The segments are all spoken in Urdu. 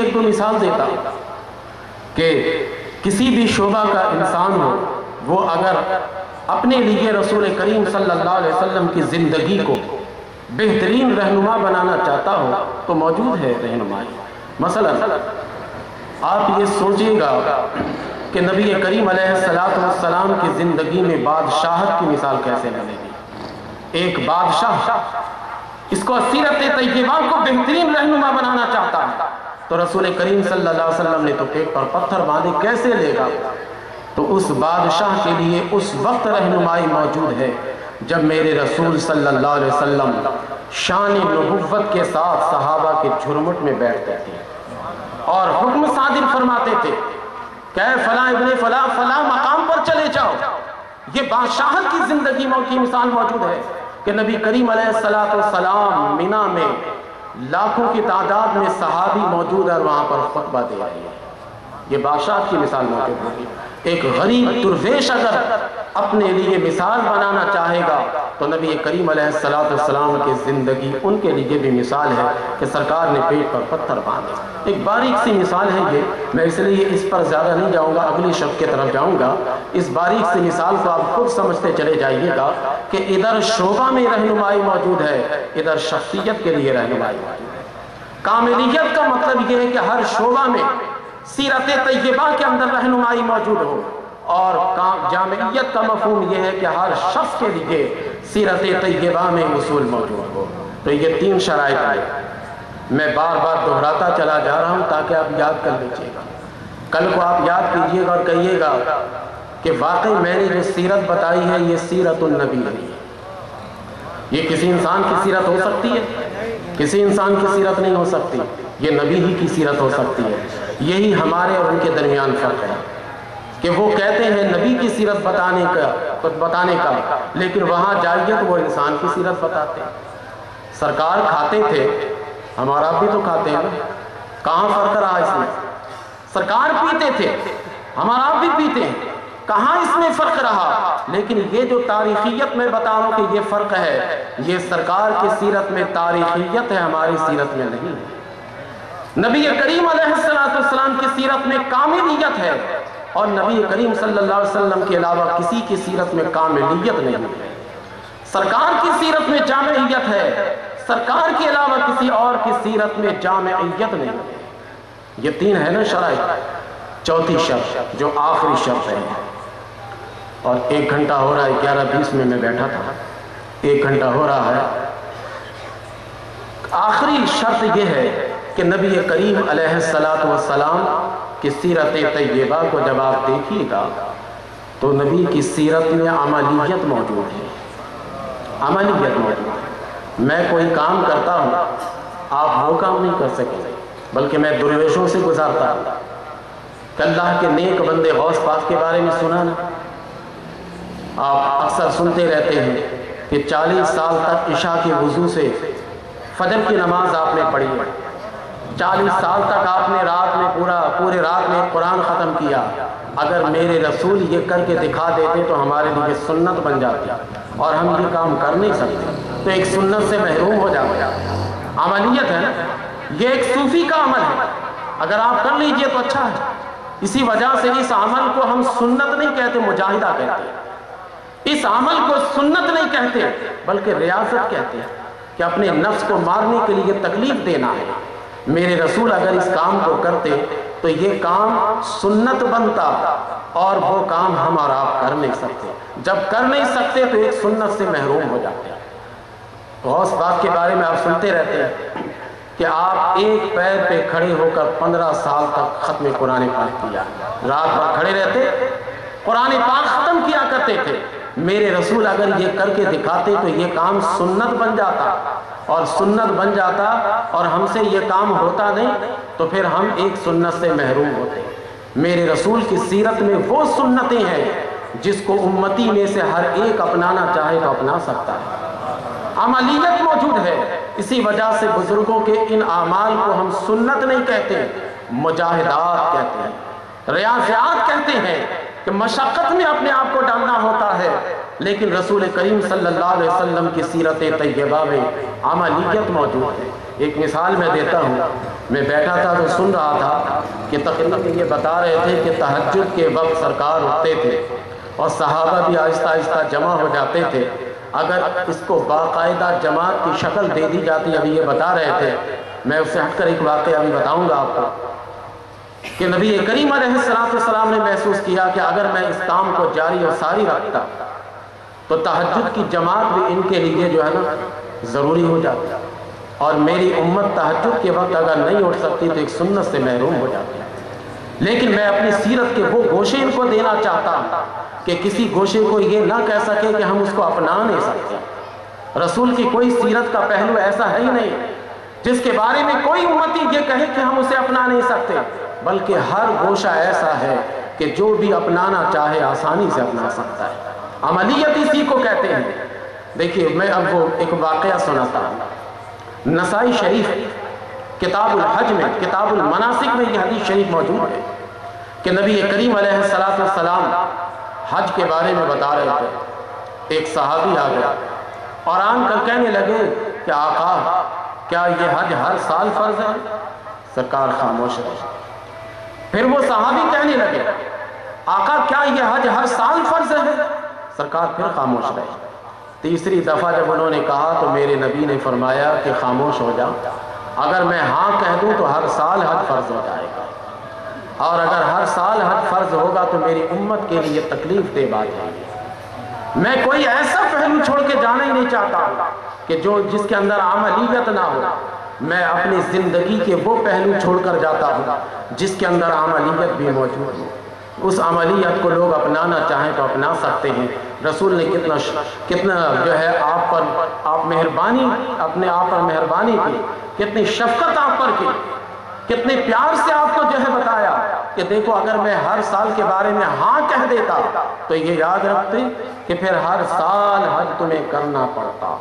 ایک دو مثال دیتا کہ کسی بھی شعبہ کا انسان ہو، وہ اگر اپنے لیے رسول کریم صلی اللہ علیہ وسلم کی زندگی کو بہترین رہنما بنانا چاہتا ہو تو موجود ہے رہنمائی۔ مثلا آپ یہ سوچئے گا کہ نبی کریم علیہ السلام کی زندگی میں بادشاہت کی مثال کیسے ملے گی۔ ایک بادشاہ اس کو سیرت طیبہ کو بہترین رہنما بنانا چاہتا ہے تو رسول کریم صلی اللہ علیہ وسلم نے تو پیٹ پر پتھر باندھے کیسے لے گا؟ تو اس بادشاہ کے لیے اس وقت رہنمائی موجود ہے جب میرے رسول صلی اللہ علیہ وسلم شان نبوت کے ساتھ صحابہ کے جھرمٹ میں بیٹھتے تھے اور حکم صادر فرماتے تھے کہ فلاں ابن فلاں فلاں مقام پر چلے جاؤ۔ یہ بادشاہت کی زندگی کی مثال موجود ہے کہ نبی کریم علیہ السلام مینا میں لاکھوں کی تعداد میں صحابی موجود ہے اور وہاں پر خطبہ دے رہے ہیں۔ یہ بادشاہت کی مثال موجود ہوگی۔ ایک غریب درویش اگر اپنے لیے مثال بنانا چاہے گا تو نبی کریم علیہ السلام کی زندگی ان کے لیے بھی مثال ہے کہ سرکار نے پیٹ پر پتھر باندھے۔ ایک باریک سی مثال ہے یہ، میں اس لیے اس پر زیادہ نہیں جاؤں گا، اگلی شب کی طرف جاؤں گا۔ اس باریک سی مثال کو آپ خود سمجھتے چلے جائیے گا کہ ادھر شعبہ میں رہنمائی موجود ہے، ادھر شخصیت کے لیے رہنمائی موجود ہے۔ کاملیت کا مطلب یہ ہے کہ ہر شعبہ میں سیرت طیبہ کے اندر رہنمائی موجود ہو، اور جامعیت کا مفہوم یہ ہے کہ ہر شخص کے لیے سیرت طیبہ میں اصول موجود ہو۔ تو یہ تین شرائط ہیں، میں بار بار دہراتا چلا جا رہا ہوں تاکہ آپ یاد کر لیجیے گا۔ کل کو آپ یاد کیجیے گا اور کہیے گا کہ واقعی میں نے جو سیرت بتائی ہے یہ سیرت النبی ہے۔ یہ کسی انسان کی سیرت ہو سکتی ہے؟ کسی انسان کی سیرت نہیں ہو سکتی، یہ نبی ہی کی سیرت ہو سکتی ہے۔ یہی ہمارے اور ان کے درمیان فرق ہے کہ وہ کہتے ہیں نبی کی سیرت بتانے کا، لیکن وہاں جائیے تو وہ انسان کی سیرت بتاتے ہیں۔ سرکار کھاتے تھے، ہمارا بھی تو کھاتے ہیں، کہاں فرق رہا اس میں؟ سرکار پیتے تھے، ہمارا بھی پیتے ہیں، کہاں اس میں فرق رہا؟ لیکن یہ جو تاریخیت میں بتا رہا ہوں کہ یہ فرق ہے، یہ سرکار کی سیرت میں تاریخیت ہے، ہماری سیرت میں نہیں ہے۔ نبی کریم علیہ السلام کی سیرت میں کاملیت ہے اور نبی کریم صلی اللہ علیہ وسلم کے علاوہ کسی کی سیرت میں کاملیت نہیں ہے۔ سرکار کی سیرت میں جامعیت ہے، سرکار کے علاوہ کسی اور کی سیرت میں جامعیت نہیں ہے۔ یہ تین ہے نا شرائط۔ چوتھی شرط جو آخری شرط ہے، اور 1 گھنٹہ ہو رہا ہے، 11:20 میں بیٹھا تھا، 1 گھنٹہ ہو رہا ہے۔ آخری شرط یہ ہے کہ نبی کریم علیہ السلام کی سیرت طیبہ کو جب آپ دیکھیے گا تو نبی کی سیرت میں عملیت موجود ہے، عملیت موجود ہے۔ میں کوئی کام کرتا ہوں، آپ وہ کام نہیں کر سکیں، بلکہ میں درویشوں سے گزارتا ہوں کہ اللہ کے نیک بندے غوث پاک کے بارے میں سنا نا، آپ اکثر سنتے رہتے ہیں کہ 40 سال تک عشاء کے وضو سے فجر کی نماز آپ نے پڑھی ہے، 40 سال تک آپ نے رات میں پورے رات میں قرآن ختم کیا۔ اگر میرے رسول یہ کر کے دکھا دیتے تو ہمارے لیے سنت بن جاتی، اور ہم یہ کام کر نہیں سکتے تو ایک سنت سے محروم ہو جاتے۔ عملیت ہے نا، یہ ایک صوفی کا عمل ہے، اگر آپ کر لیجئے تو اچھا ہے۔ اسی وجہ سے اس عمل کو ہم سنت نہیں کہتے، مجاہدہ کہتے ہیں۔ اس عمل کو سنت نہیں کہتے بلکہ ریاضت کہتے ہیں کہ اپنے نفس کو مارنے کے لیے تکلیف دینا ہے۔ میرے رسول اگر اس کام کو کرتے تو یہ کام سنت بنتا، اور وہ کام ہم اور آپ کر نہیں سکتے۔ جب کر نہیں سکتے تو ایک سنت سے محروم ہو جاتے ہیں۔ غوث پاک کے بارے میں آپ سنتے رہتے ہیں کہ آپ ایک پیر پہ کھڑے ہو کر 15 سال تک ختم قرآن پاک کیا، رات بھر کھڑے رہتے قرآن پاک ختم کیا کرتے تھے۔ میرے رسول اگر یہ کر کے دکھاتے تو یہ کام سنت بن جاتا، اور سنت بن جاتا اور ہم سے یہ کام ہوتا نہیں تو پھر ہم ایک سنت سے محروم ہوتے۔ میرے رسول کی سیرت میں وہ سنتیں ہیں جس کو امتی میں سے ہر ایک اپنانا چاہے تو اپنا سکتا ہے، عملیت موجود ہے۔ اسی وجہ سے بزرگوں کے ان اعمال کو ہم سنت نہیں کہتے، مجاہدات کہتے ہیں، ریاضیات کہتے ہیں۔ کہ مشقت میں اپنے آپ کو ڈالنا ہوتا ہے، لیکن رسول کریم صلی اللہ علیہ وسلم کی سیرت طیبہ میں عملیت موجود ہے۔ ایک مثال میں دیتا ہوں، میں بیٹھا تھا تو سن رہا تھا کہ تقریباً یہ بتا رہے تھے کہ تہجد کے وقت سرکار اٹھتے تھے اور صحابہ بھی آہستہ آہستہ جمع ہو جاتے تھے۔ اگر اس کو باقاعدہ جماعت کی شکل دے دی جاتی، ابھی یہ بتا رہے تھے، میں اس سے ہٹ کر ایک واقعہ ابھی بتاؤں گا آپ کو، کہ نبی کریم علیہ السلام نے محسوس کیا کہ اگر میں اس کام کو جاری اور ساری رکھتا تو تہجد کی جماعت بھی ان کے لیے جو ہے نا ضروری ہو جاتی، اور میری امت تہجد کے وقت اگر نہیں اٹھ سکتی تو ایک سنت سے محروم ہو جاتی۔ لیکن میں اپنی سیرت کے وہ گوشے ان کو دینا چاہتا ہوں کہ کسی گوشے کو یہ نہ کہہ سکے کہ ہم اس کو اپنا نہیں سکتے۔ رسول کی کوئی سیرت کا پہلو ایسا ہے ہی نہیں جس کے بارے میں کوئی امتی یہ کہے کہ ہم اسے اپنا نہیں سکتے، بلکہ ہر گوشہ ایسا ہے کہ جو بھی اپنانا چاہے آسانی سے اپنا سکتا ہے۔ عملیت اسی کو کہتے ہیں۔ دیکھیے میں اب وہ ایک واقعہ سناتا ہوں۔ نسائی شریف کتاب الحج میں، کتاب المناسک میں یہ حدیث شریف موجود ہے کہ نبی کریم علیہ السلام حج کے بارے میں بتا رہے تھے۔ ایک صحابی آ گیا اور آن کر کہنے لگے کہ آقا کیا یہ حج ہر سال فرض ہے؟ سرکار خاموش رہے۔ پھر وہ صحابی کہنے لگے آقا کیا یہ حج ہر سال فرض ہے؟ سرکار پھر خاموش رہے۔ تیسری دفعہ جب انہوں نے کہا تو میرے نبی نے فرمایا کہ خاموش ہو جا، اگر میں ہاں کہہ دوں تو ہر سال حج فرض ہو جائے گا، اور اگر ہر سال حج فرض ہوگا تو میری امت کے لیے تکلیف دہ بات ہے۔ میں کوئی ایسا پہلو چھوڑ کے جانا ہی نہیں چاہتا کہ جس کے اندر عملیت نہ ہو۔ میں اپنی زندگی کے وہ پہلو چھوڑ کر جاتا ہوں جس کے اندر عملیت بھی موجود ہو۔ اس عملیت کو لوگ اپنانا چاہیں تو اپنا سکتے ہیں۔ رسول نے کتنا جو ہے آپ مہربانی، اپنے آپ پر مہربانی کی، کتنی شفقت آپ پر کی، کتنے پیار سے آپ کو جو ہے بتایا کہ دیکھو اگر میں ہر سال کے بارے میں ہاں کہہ دیتا تو یہ یاد رکھتے کہ پھر ہر سال حج تمہیں کرنا پڑتا،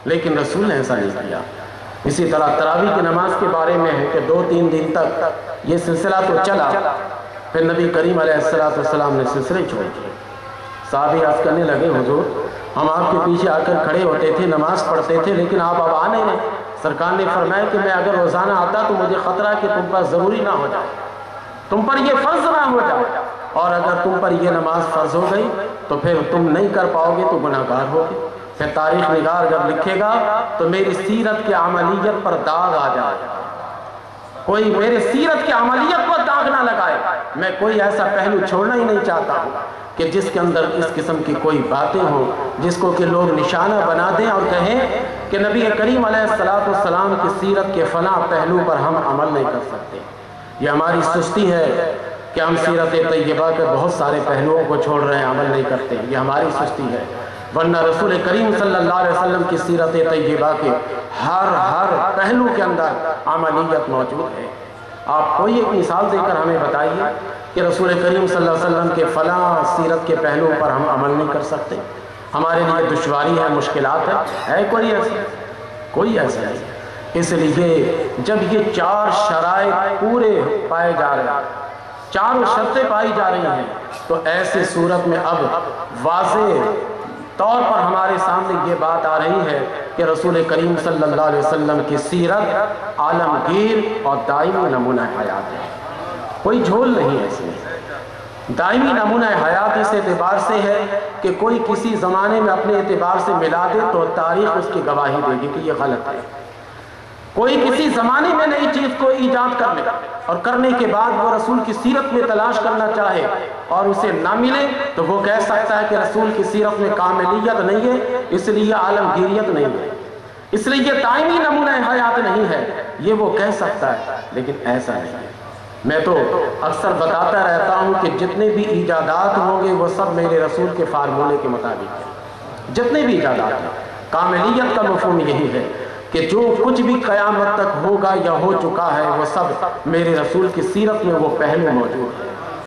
لیکن رسول نے ایسا نہیں کیا۔ اسی طرح تراویح کی نماز کے بارے میں ہے کہ 2-3 دن تک یہ سلسلہ تو چلا، پھر نبی کریم علیہ السلام نے سلسلے چھوڑ دیے۔ صحابی عرض کرنے لگے حضور ہم آپ کے پیچھے آ کر کھڑے ہوتے تھے، نماز پڑھتے تھے، لیکن آپ اب آ نہیں رہے۔ سرکار نے فرمایا کہ میں اگر روزانہ آتا تو مجھے خطرہ کہ تم پر ضروری نہ ہو جائے، تم پر یہ فرض نہ ہو جائے، اور اگر تم پر یہ نماز فرض ہو گئی تو پھر تم نہیں کر پاؤ گے تو گناہ گار ہوگے۔ پھر تاریخ نگار جب لکھے گا تو میری سیرت کی عملیت پر داغ آ جائے گا، کوئی میرے سیرت کی عملیت پر داغ نہ لگائے۔ میں کوئی ایسا پہلو چھوڑنا ہی نہیں چاہتا ہوں کہ جس کے اندر اس قسم کی کوئی باتیں ہوں جس کو کہ لوگ نشانہ بنا دیں اور کہیں کہ نبی کریم علیہ السلام کی سیرت کے فلاں پہلو پر ہم عمل نہیں کر سکتے۔ یہ ہماری سستی ہے کہ ہم سیرت طیبہ کے بہت سارے پہلوؤں کو چھوڑ رہے ہیں، عمل نہیں کرتے، یہ ہماری سستی ہے۔ ورنہ رسول کریم صلی اللہ علیہ وسلم کی سیرت طیبہ کے ہر پہلو کے اندر عملیت موجود ہے۔ آپ کوئی ایک مثال دے کر ہمیں بتائیے کہ رسول کریم صلی اللہ علیہ وسلم کے فلاں سیرت کے پہلو پر ہم عمل نہیں کر سکتے، ہمارے لیے دشواری ہے، مشکلات ہے کوئی ایسا نہیں۔ اس لیے جب یہ 4 شرائط پورے پائے جا رہے ہیں، 4 شرطیں پائی جا رہی ہیں، تو ایسے صورت میں اب واضح طور پر ہمارے سامنے یہ بات آ رہی ہے کہ رسول کریم صلی اللہ علیہ وسلم کی سیرت عالمگیر اور دائمی نمونہ حیات ہے، کوئی جھول نہیں ہے اس میں۔ دائمی نمونہ حیات اس اعتبار سے ہے کہ کوئی کسی زمانے میں اپنے اعتبار سے ملا دے تو تاریخ اس کی گواہی دے گی کہ یہ غلط ہے۔ کوئی کسی زمانے میں نئی چیز کو ایجاد کرنے اور کرنے کے بعد وہ رسول کی سیرت میں تلاش کرنا چاہے اور اسے نہ ملے تو وہ کہہ سکتا ہے کہ رسول کی سیرت میں کاملیت نہیں ہے، اس لیے عالمگیریت نہیں ہے، اس لیے یہ دائمی نمونہ حیات نہیں ہے، یہ وہ کہہ سکتا ہے، لیکن ایسا نہیں ہے۔ میں تو اکثر بتاتا رہتا ہوں کہ جتنے بھی ایجادات ہوں گے وہ سب میرے رسول کے فارمولے کے مطابق ہیں، جتنے بھی ایجادات ہیں۔ کاملیت کا مفہوم یہی ہے کہ جو کچھ بھی قیامت تک ہوگا یا ہو چکا ہے وہ سب میرے رسول کی سیرت میں وہ پہلو موجود ہے۔